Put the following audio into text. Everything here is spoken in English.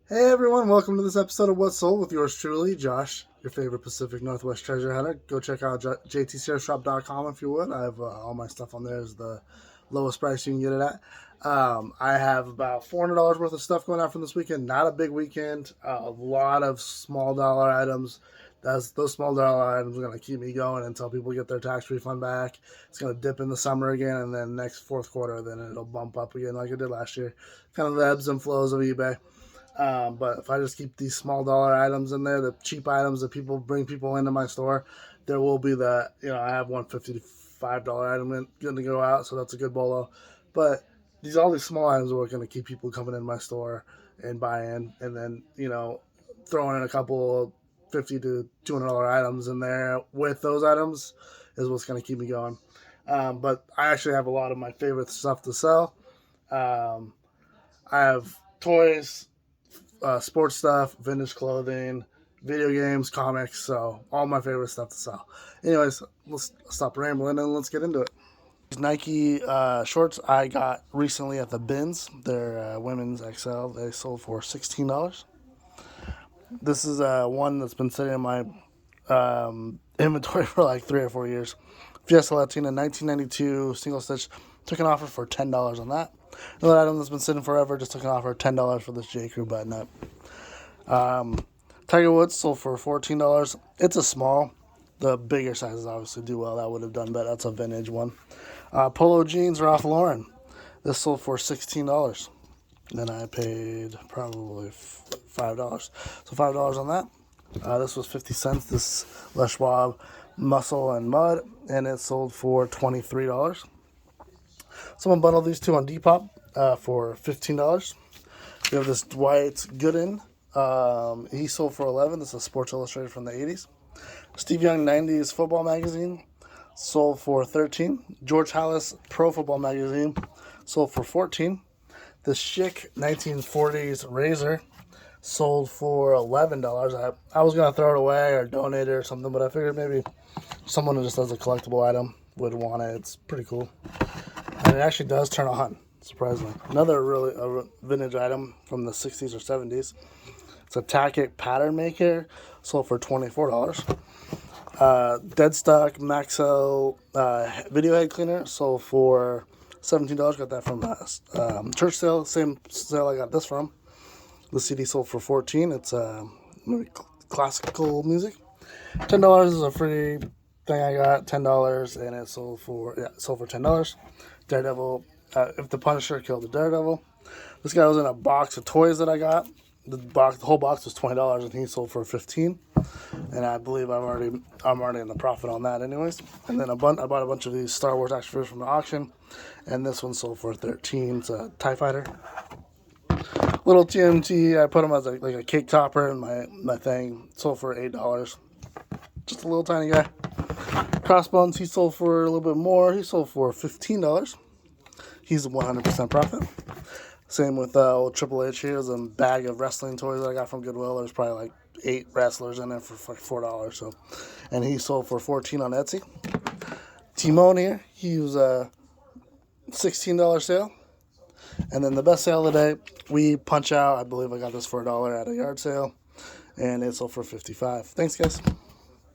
Hey everyone, welcome to this episode of What Sold with yours truly, Josh, your favorite Pacific Northwest treasure hunter. Go check out jtcrshop.com if you would. I have all my stuff on there is the lowest price you can get it at. I have about $400 worth of stuff going out from this weekend. Not a big weekend, a lot of small dollar items. Those small dollar items are going to keep me going until people get their tax refund back. It's going to dip in the summer again, and then next fourth quarter, then it'll bump up again like it did last year. Kind of the ebbs and flows of eBay. But if I just keep these small dollar items in there, the cheap items that people bring people into my store, there will be that. I have one $55 item going to go out, so that's a good bolo. But all these small items are going to keep people coming in my store and buying, and then throwing in a couple $50 to $200 items in there with those items is what's going to keep me going. But I actually have a lot of my favorite stuff to sell. I have toys, sports stuff, vintage clothing, video games, comics, so all my favorite stuff to sell. Anyways, let's stop rambling and let's get into it. These Nike shorts I got recently at the bins. They're women's XL. They sold for $16. This is one that's been sitting in my inventory for like 3 or 4 years. Fiesta Latina 1992 single stitch. Took an offer for $10 on that. Another item that's been sitting forever, just took an offer of $10 for this J. Crew button up. Tiger Woods sold for $14. It's a small. The bigger sizes obviously do well. That would have done better. That's a vintage one. Polo jeans Ralph Lauren. This sold for $16. Then I paid probably $5. So $5 on that. This was 50 cents. This Les Schwab Muscle and Mud, and it sold for $23. Someone bundled these two on Depop for $15. We have this Dwight Gooden. He sold for $11. This is a Sports Illustrated from the 80s. Steve Young 90s Football Magazine sold for $13. George Halas Pro Football Magazine sold for $14. The Schick 1940s Razor sold for $11. I was going to throw it away or donate it or something, but I figured maybe someone who just has a collectible item would want it. It's pretty cool. And it actually does turn on, surprisingly. Another really vintage item from the 60s or 70s. It's a Tackett pattern maker, sold for $24. Dead stock Maxell video head cleaner, sold for $17. Got that from church sale, same sale I got this from. The CD sold for $14. It's classical music. $10 is a free thing I got. $10, and it sold for $10. Daredevil. If the Punisher killed the Daredevil. This guy was in a box of toys that I got. The whole box was $20, and he sold for $15. And I believe I'm already in the profit on that, anyways. And then I bought a bunch of these Star Wars action figures from the auction, and this one sold for $13. It's a TIE Fighter. Little TMT. I put them as like a cake topper in my thing. Sold for $8. Just a little tiny guy. Crossbones, he sold for a little bit more. He sold for $15. He's a 100% profit. Same with old Triple H. Here's a bag of wrestling toys that I got from Goodwill. There's probably like 8 wrestlers in there for like $4. So, and he sold for $14 on Etsy. Timon here, he was a $16 sale. And then the best sale of the day, we Punch Out. I believe I got this for $1 at a yard sale, and it sold for $55. Thanks, guys.